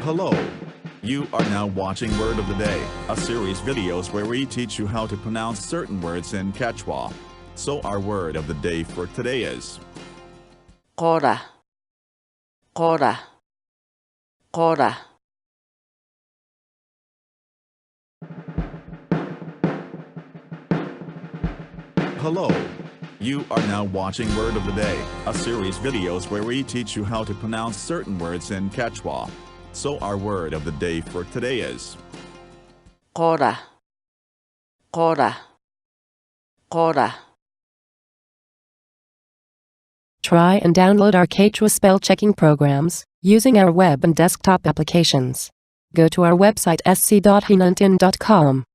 Hello. You are now watching Word of the Day, a series videos where we teach you how to pronounce certain words in Quechua. So our word of the day for today is Qura, Qura, Qura. hello. You are now watching Word of the Day, a series videos where we teach you how to pronounce certain words in Quechua. So our word of the day for today is Qura, Qura, Qura. Try and download our Quechua spell checking programs using our web and desktop applications. Go to our website sc.hinantin.com.